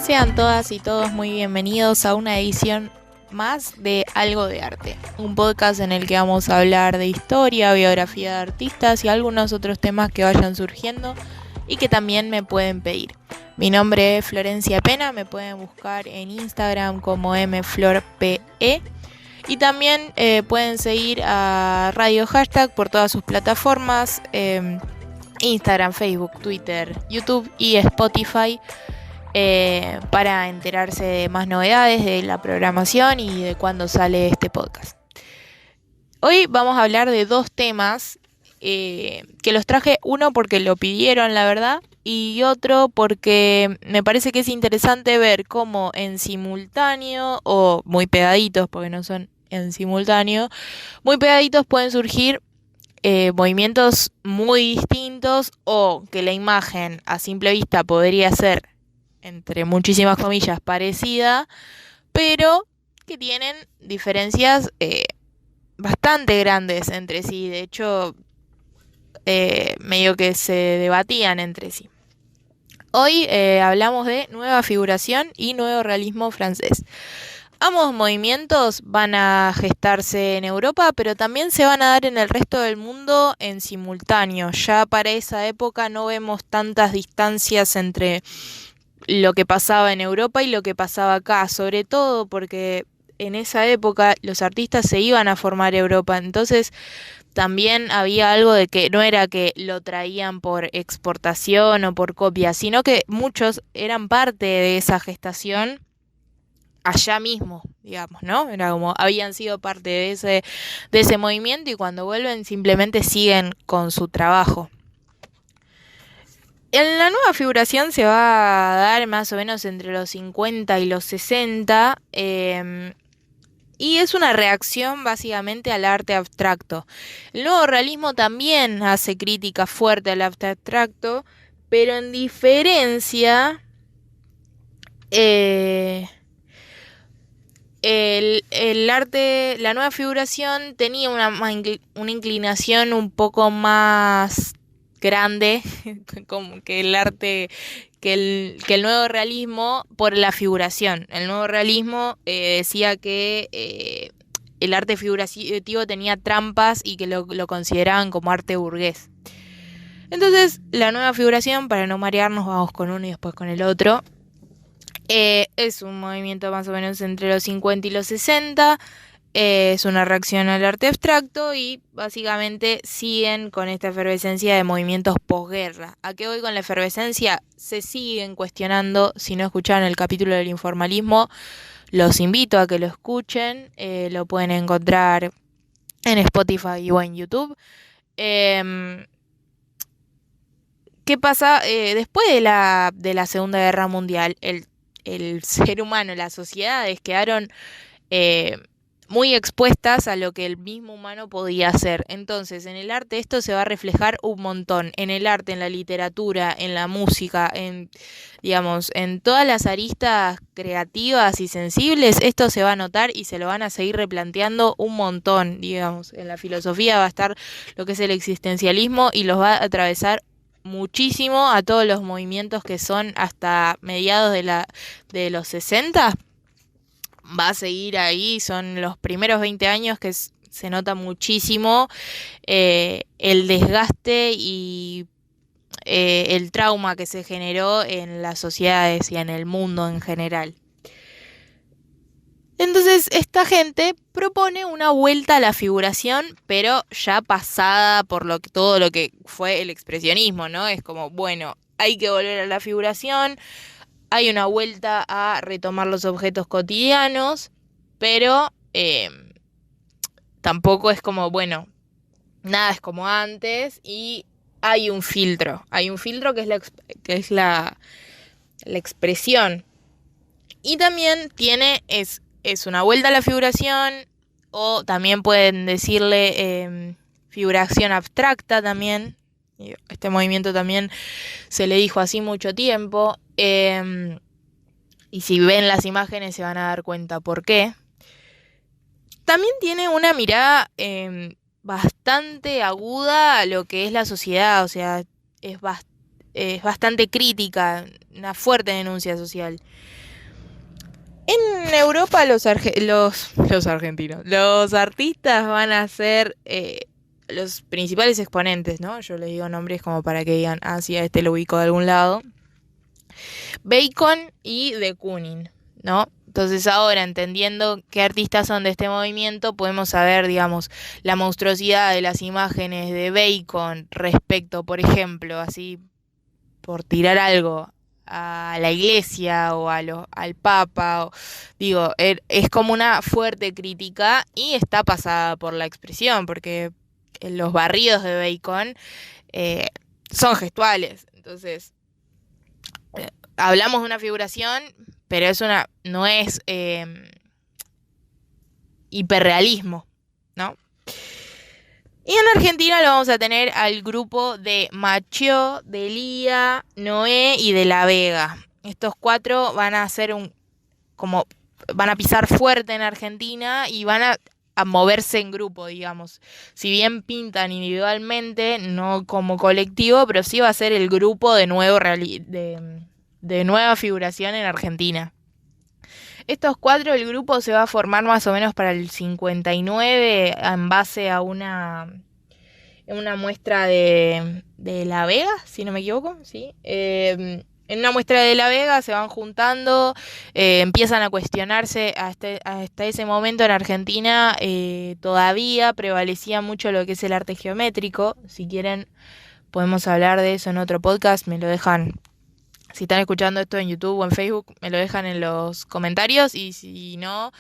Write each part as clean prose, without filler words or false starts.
Sean todas y todos muy bienvenidos a una edición más de Algo de Arte, un podcast en el que vamos a hablar de historia, biografía de artistas y algunos otros temas que vayan surgiendo y que también me pueden pedir. Mi nombre es Florencia Pena, me pueden buscar en Instagram como mflorpe y también pueden seguir a Radio Hashtag por todas sus plataformas, Instagram, Facebook, Twitter, YouTube y Spotify. Para enterarse de más novedades de la programación y de cuándo sale este podcast. Hoy vamos a hablar de dos temas que los traje, uno porque lo pidieron, la verdad, y otro porque me parece que es interesante ver cómo en simultáneo, o muy pegaditos, porque no son en simultáneo, muy pegaditos pueden surgir movimientos muy distintos, o que la imagen a simple vista podría ser, entre muchísimas comillas, parecida, pero que tienen diferencias bastante grandes entre sí. De hecho, medio que se debatían entre sí. Hoy hablamos de nueva figuración y nuevo realismo francés. Ambos movimientos van a gestarse en Europa, pero también se van a dar en el resto del mundo en simultáneo. Ya para esa época no vemos tantas distancias entre lo que pasaba en Europa y lo que pasaba acá, sobre todo porque en esa época los artistas se iban a formar Europa, entonces también había algo de que no era que lo traían por exportación o por copia, sino que muchos eran parte de esa gestación allá mismo, digamos, ¿no? Era como habían sido parte de ese movimiento y cuando vuelven simplemente siguen con su trabajo. En la nueva figuración se va a dar más o menos entre los 50 y los 60, y es una reacción básicamente al arte abstracto. El nuevo realismo también hace crítica fuerte al arte abstracto, pero en diferencia, el arte, la nueva figuración tenía una inclinación un poco más grande como que el arte, que el nuevo realismo por la figuración. El nuevo realismo decía que el arte figurativo tenía trampas y que lo consideraban como arte burgués. Entonces, la nueva figuración, para no marearnos, vamos con uno y después con el otro. Es un movimiento más o menos entre los 50 y los 60. Es una reacción al arte abstracto y básicamente siguen con esta efervescencia de movimientos posguerra. ¿A qué voy con la efervescencia? Se siguen cuestionando. Si no escucharon el capítulo del informalismo, los invito a que lo escuchen. Lo pueden encontrar en Spotify o en YouTube. ¿Qué pasa? Después de la Segunda Guerra Mundial, el ser humano, las sociedades quedaron muy expuestas a lo que el mismo humano podía hacer. Entonces, en el arte esto se va a reflejar un montón. En el arte, en la literatura, en la música, digamos, en todas las aristas creativas y sensibles, esto se va a notar y se lo van a seguir replanteando un montón, digamos. En la filosofía va a estar lo que es el existencialismo y los va a atravesar muchísimo a todos los movimientos que son hasta mediados de los 60. Va a seguir ahí, son los primeros 20 años que se nota muchísimo el desgaste y el trauma que se generó en las sociedades y en el mundo en general. Entonces esta gente propone una vuelta a la figuración, pero ya pasada por todo lo que fue el expresionismo, ¿no? Es como, bueno, hay que volver a la figuración, hay una vuelta a retomar los objetos cotidianos, pero tampoco es como, bueno, nada es como antes y hay un filtro que es la expresión. Y también es una vuelta a la figuración, o también pueden decirle figuración abstracta también. Este movimiento también se le dijo así mucho tiempo. Y si ven las imágenes se van a dar cuenta por qué. También tiene una mirada bastante aguda a lo que es la sociedad. O sea, es bastante crítica, una fuerte denuncia social. En Europa los argentinos, los artistas van a ser los principales exponentes, ¿no? Yo les digo nombres como para que digan, ah, sí, a este lo ubico de algún lado. Bacon y de Kooning, ¿no? Entonces ahora, entendiendo qué artistas son de este movimiento, podemos saber, digamos, la monstruosidad de las imágenes de Bacon respecto, por ejemplo, así, por tirar algo, a la iglesia o al papa. Digo, es como una fuerte crítica y está pasada por la expresión, porque los barridos de Bacon son gestuales. Entonces, hablamos de una figuración, pero no es hiperrealismo, ¿no? Y en Argentina lo vamos a tener al grupo de Machió, de Lía, Noé y de La Vega. Estos 4 van a hacer van a pisar fuerte en Argentina y van a moverse en grupo, digamos. Si bien pintan individualmente, no como colectivo, pero sí va a ser el grupo de nueva figuración en Argentina. Estos 4, el grupo se va a formar más o menos para el 59 en base a una muestra de La Vega, si no me equivoco, ¿sí? En una muestra de La Vega se van juntando, empiezan a cuestionarse. Hasta ese momento en Argentina todavía prevalecía mucho lo que es el arte geométrico. Si quieren podemos hablar de eso en otro podcast, me lo dejan. Si están escuchando esto en YouTube o en Facebook, me lo dejan en los comentarios. Y si no,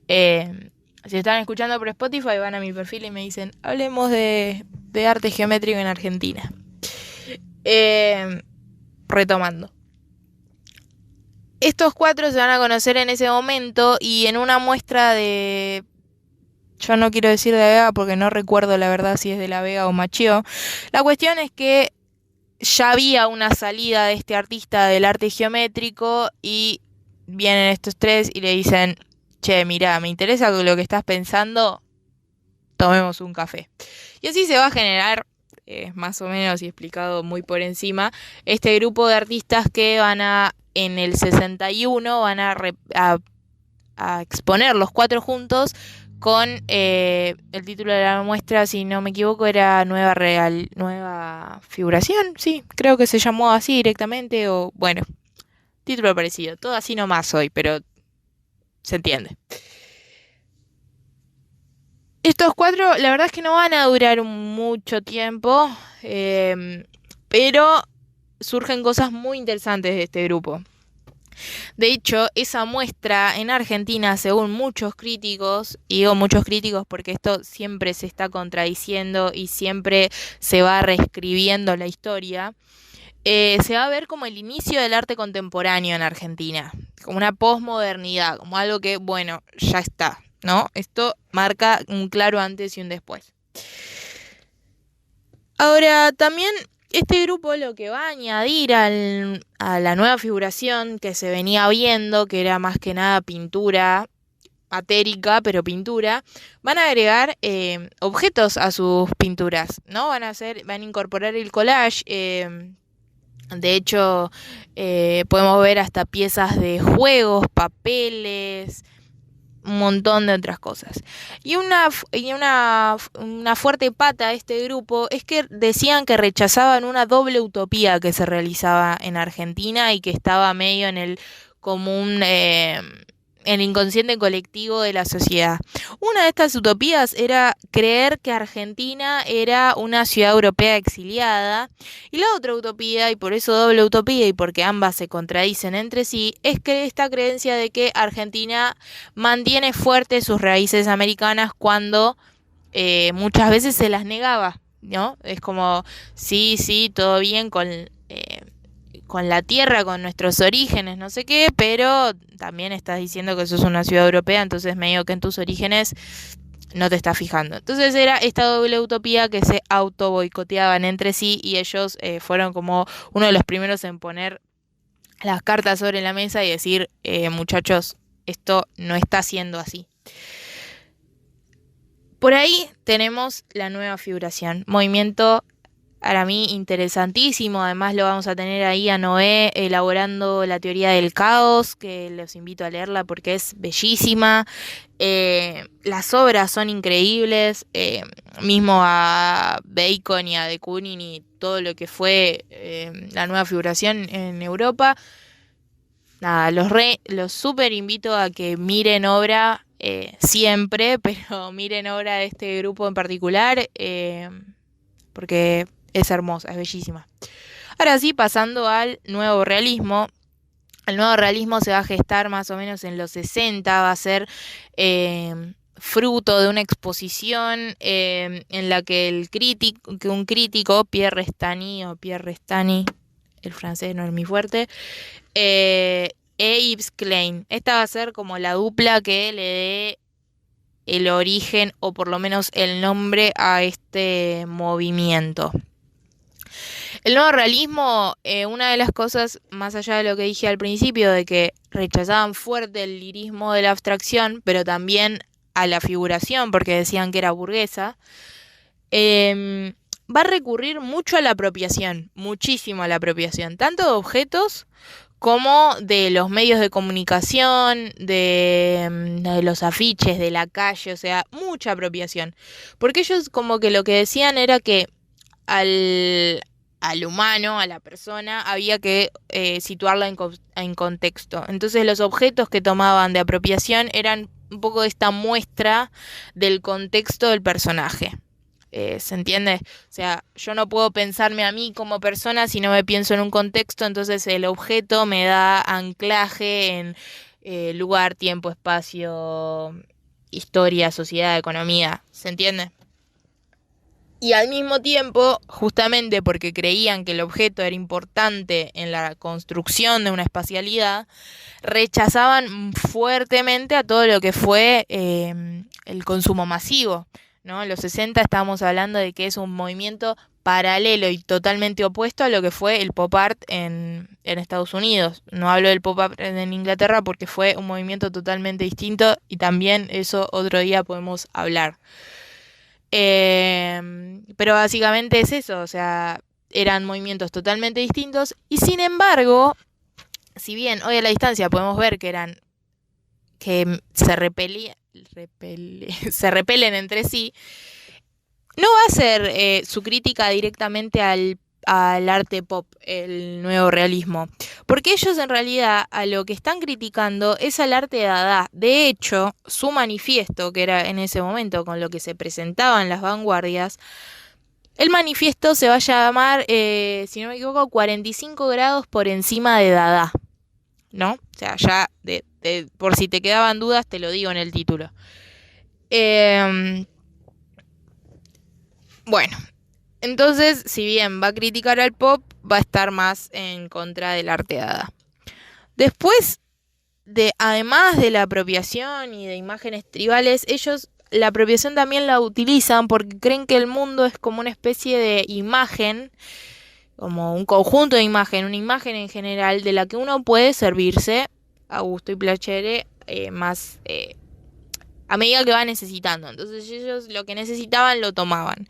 si están escuchando por Spotify, van a mi perfil y me dicen, hablemos de arte geométrico en Argentina. Retomando. Estos 4 se van a conocer en ese momento y en una muestra de... Yo no quiero decir de La Vega porque no recuerdo la verdad si es de La Vega o Machió. La cuestión es que ya había una salida de este artista del arte geométrico y vienen estos 3 y le dicen, che, mirá, me interesa lo que estás pensando, tomemos un café. Y así se va a generar, más o menos y explicado muy por encima, este grupo de artistas que en el 61 van a exponer los 4 juntos con el título de la muestra, si no me equivoco, era Nueva Figuración, sí, creo que se llamó así directamente, o bueno, título parecido, todo así nomás hoy, pero se entiende. Estos 4, la verdad es que no van a durar mucho tiempo, pero surgen cosas muy interesantes de este grupo. De hecho, esa muestra en Argentina, según muchos críticos, y digo muchos críticos porque esto siempre se está contradiciendo y siempre se va reescribiendo la historia, se va a ver como el inicio del arte contemporáneo en Argentina, como una posmodernidad, como algo que, bueno, ya está, ¿no? Esto marca un claro antes y un después. Ahora, también este grupo lo que va a añadir a la nueva figuración que se venía viendo, que era más que nada pintura matérica, pero pintura, van a agregar objetos a sus pinturas, ¿no? Van a incorporar el collage. De hecho, podemos ver hasta piezas de juegos, papeles, un montón de otras cosas. Y una fuerte pata de este grupo es que decían que rechazaban una doble utopía que se realizaba en Argentina y que estaba medio en el común, el inconsciente colectivo de la sociedad. Una de estas utopías era creer que Argentina era una ciudad europea exiliada, y la otra utopía, y por eso doble utopía y porque ambas se contradicen entre sí, es que esta creencia de que Argentina mantiene fuertes sus raíces americanas cuando muchas veces se las negaba, ¿no? Es como, sí, todo bien con la tierra, con nuestros orígenes, no sé qué, pero también estás diciendo que sos una ciudad europea, entonces medio que en tus orígenes no te estás fijando. Entonces era esta doble utopía que se auto boicoteaban entre sí y ellos fueron como uno de los primeros en poner las cartas sobre la mesa y decir, muchachos, esto no está siendo así. Por ahí tenemos la nueva figuración, movimiento para mí interesantísimo. Además lo vamos a tener ahí a Noé elaborando la teoría del caos, que los invito a leerla porque es bellísima. Las obras son increíbles, mismo a Bacon y a de Kooning y todo lo que fue la nueva figuración en Europa. Nada, los súper invito a que miren obra siempre, pero miren obra de este grupo en particular, porque es hermosa, es bellísima. Ahora sí, pasando al nuevo realismo. El nuevo realismo se va a gestar más o menos en los 60, va a ser fruto de una exposición en la que un crítico, Pierre Restany, el francés no es muy fuerte, Yves Klein. Esta va a ser como la dupla que le dé el origen o por lo menos el nombre a este movimiento. El nuevo realismo, una de las cosas, más allá de lo que dije al principio, de que rechazaban fuerte el lirismo de la abstracción, pero también a la figuración, porque decían que era burguesa, va a recurrir mucho a la apropiación, muchísimo a la apropiación, tanto de objetos como de los medios de comunicación, de los afiches, de la calle, o sea, mucha apropiación. Porque ellos como que lo que decían era que al humano, a la persona, había que situarla en contexto. Entonces los objetos que tomaban de apropiación eran un poco de esta muestra del contexto del personaje. ¿Se entiende? O sea, yo no puedo pensarme a mí como persona si no me pienso en un contexto, entonces el objeto me da anclaje en lugar, tiempo, espacio, historia, sociedad, economía. ¿Se entiende? Y al mismo tiempo, justamente porque creían que el objeto era importante en la construcción de una espacialidad, rechazaban fuertemente a todo lo que fue el consumo masivo, ¿no? En los 60 estábamos hablando de que es un movimiento paralelo y totalmente opuesto a lo que fue el pop art en Estados Unidos. No hablo del pop art en Inglaterra porque fue un movimiento totalmente distinto y también eso otro día podemos hablar. Pero básicamente es eso, o sea, eran movimientos totalmente distintos y sin embargo, si bien hoy a la distancia podemos ver que se repelen entre sí, no va a ser su crítica directamente al arte pop, el nuevo realismo, porque ellos en realidad a lo que están criticando es al arte Dada. De hecho, su manifiesto, que era en ese momento con lo que se presentaban las vanguardias, el manifiesto se va a llamar, si no me equivoco, 45 grados por encima de Dada, ¿no? O sea, ya por si te quedaban dudas, te lo digo en el título. Bueno, entonces, si bien va a criticar al pop, va a estar más en contra del arte Dada. Después, además de la apropiación y de imágenes tribales, ellos la apropiación también la utilizan porque creen que el mundo es como una especie de imagen, como un conjunto de imagen, una imagen en general de la que uno puede servirse a gusto y placer más a medida que va necesitando. Entonces ellos lo que necesitaban lo tomaban.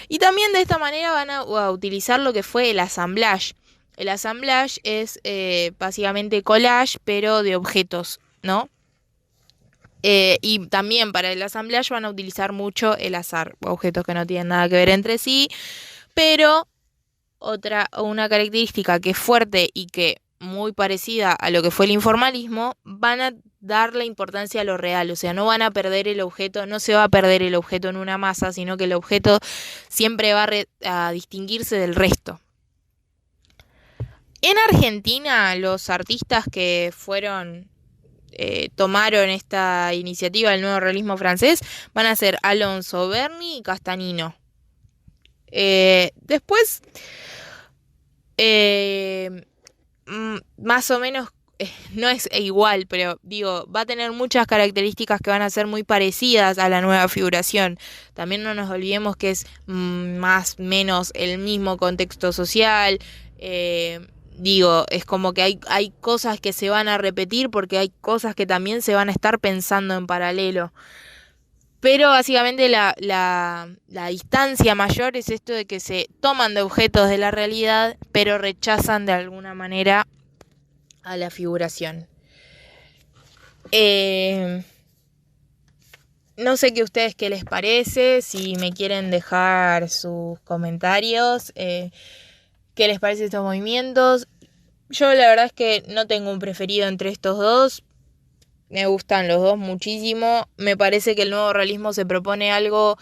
Y también de esta manera van a utilizar lo que fue el assemblage. El assemblage es básicamente collage, pero de objetos, ¿no? Y también para el assemblage van a utilizar mucho el azar, objetos que no tienen nada que ver entre sí, pero una característica que es fuerte y que muy parecida a lo que fue el informalismo, van a darle importancia a lo real, o sea, no van a perder el objeto, no se va a perder el objeto en una masa, sino que el objeto siempre va a distinguirse del resto. En Argentina, los artistas que tomaron esta iniciativa del nuevo realismo francés van a ser Alonso, Berni y Castanino. Después, más o menos, no es igual, pero digo, va a tener muchas características que van a ser muy parecidas a la nueva figuración. También no nos olvidemos que es más o menos el mismo contexto social. Digo, es como que hay cosas que se van a repetir porque hay cosas que también se van a estar pensando en paralelo. Pero básicamente la distancia mayor es esto de que se toman de objetos de la realidad, pero rechazan de alguna manera a la figuración. No sé qué ustedes qué les parece, si me quieren dejar sus comentarios, qué les parece estos movimientos. Yo la verdad es que no tengo un preferido entre estos dos. Me gustan los dos muchísimo. Me parece que el nuevo realismo se propone algo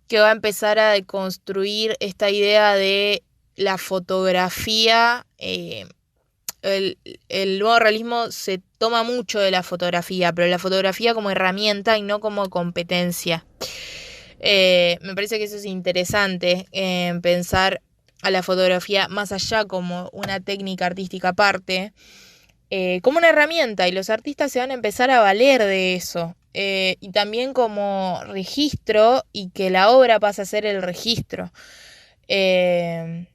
que va a empezar a deconstruir esta idea de la fotografía. El nuevo realismo se toma mucho de la fotografía, pero la fotografía como herramienta y no como competencia. Me parece que eso es interesante, pensar a la fotografía más allá como una técnica artística aparte, como una herramienta, y los artistas se van a empezar a valer de eso. Y también como registro, y que la obra pase a ser el registro. En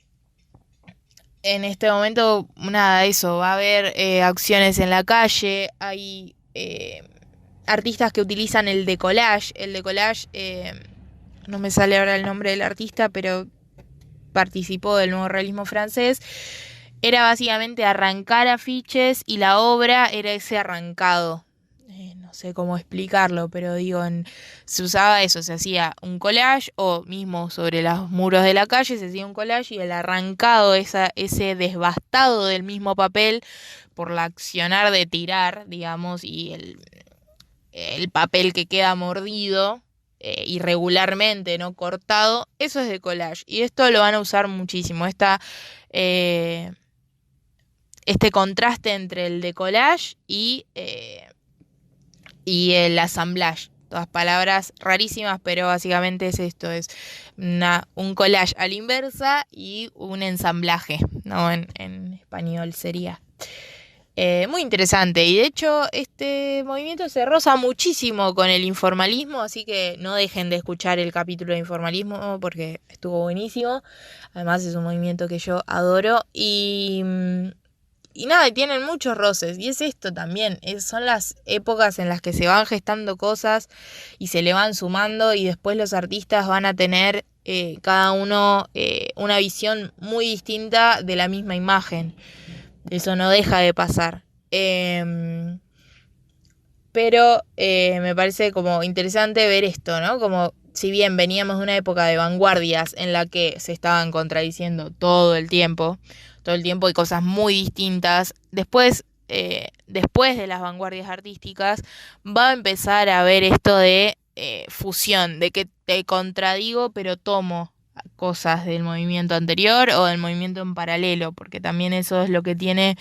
este momento, nada, eso, va a haber acciones en la calle, hay artistas que utilizan el decollage. El decollage, no me sale ahora el nombre del artista, pero participó del nuevo realismo francés. Era básicamente arrancar afiches y la obra era ese arrancado. No sé cómo explicarlo, pero digo, se usaba eso, se hacía un collage o mismo sobre los muros de la calle se hacía un collage y el arrancado, ese desbastado del mismo papel por la accionar de tirar, digamos, y el papel que queda mordido irregularmente, ¿no? Cortado, eso es de collage. Y esto lo van a usar muchísimo. Este contraste entre el decollage y el assemblage. Todas palabras rarísimas, pero básicamente es esto, es un collage a la inversa y un ensamblaje, ¿no? En español sería. Muy interesante, y de hecho este movimiento se roza muchísimo con el informalismo, así que no dejen de escuchar el capítulo de informalismo porque estuvo buenísimo. Además es un movimiento que yo adoro y nada, tienen muchos roces, y es esto también, son las épocas en las que se van gestando cosas y se le van sumando, y después los artistas van a tener cada uno una visión muy distinta de la misma imagen. Eso no deja de pasar. Pero me parece como interesante ver esto, ¿no? Como si bien veníamos de una época de vanguardias en la que se estaban contradiciendo todo el tiempo hay cosas muy distintas. Después de las vanguardias artísticas, va a empezar a haber esto de fusión, de que te contradigo, pero tomo cosas del movimiento anterior o del movimiento en paralelo, porque también eso es lo que tiene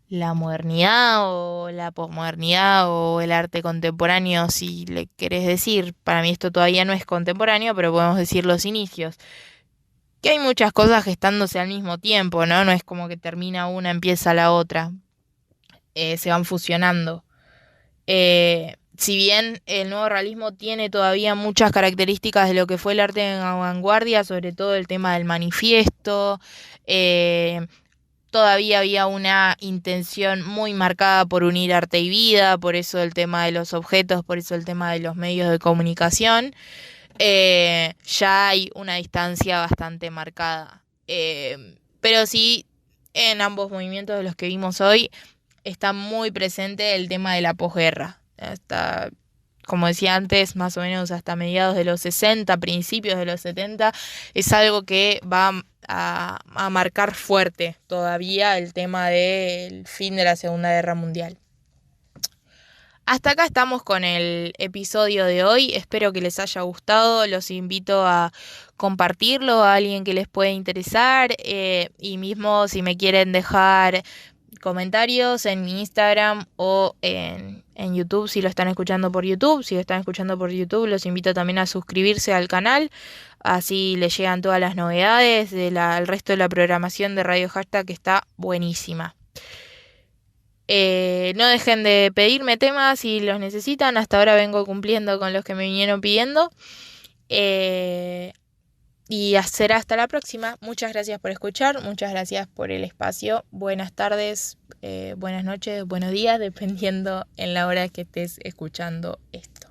la modernidad o la posmodernidad o el arte contemporáneo, si le querés decir. Para mí esto todavía no es contemporáneo, pero podemos decir los inicios. Que hay muchas cosas gestándose al mismo tiempo, ¿no? No es como que termina una, empieza la otra. Se van fusionando. Si bien el nuevo realismo tiene todavía muchas características de lo que fue el arte en la vanguardia, sobre todo el tema del manifiesto, todavía había una intención muy marcada por unir arte y vida, por eso el tema de los objetos, por eso el tema de los medios de comunicación. Ya hay una distancia bastante marcada. Pero sí, en ambos movimientos de los que vimos hoy, está muy presente el tema de la posguerra. Hasta, como decía antes, más o menos hasta mediados de los 60, principios de los 70, es algo que va a marcar fuerte todavía el tema del fin de la Segunda Guerra Mundial. Hasta acá estamos con el episodio de hoy, espero que les haya gustado, los invito a compartirlo a alguien que les pueda interesar, y mismo si me quieren dejar comentarios en mi Instagram o en YouTube, si lo están escuchando por YouTube. Si lo están escuchando por YouTube, los invito también a suscribirse al canal, así les llegan todas las novedades del resto de la programación de Radio Hashtag, que está buenísima. No dejen de pedirme temas si los necesitan. Hasta ahora vengo cumpliendo con los que me vinieron pidiendo. Y será hasta la próxima. Muchas gracias por escuchar, muchas gracias por el espacio. Buenas tardes, buenas noches, buenos días, dependiendo en la hora que estés escuchando esto.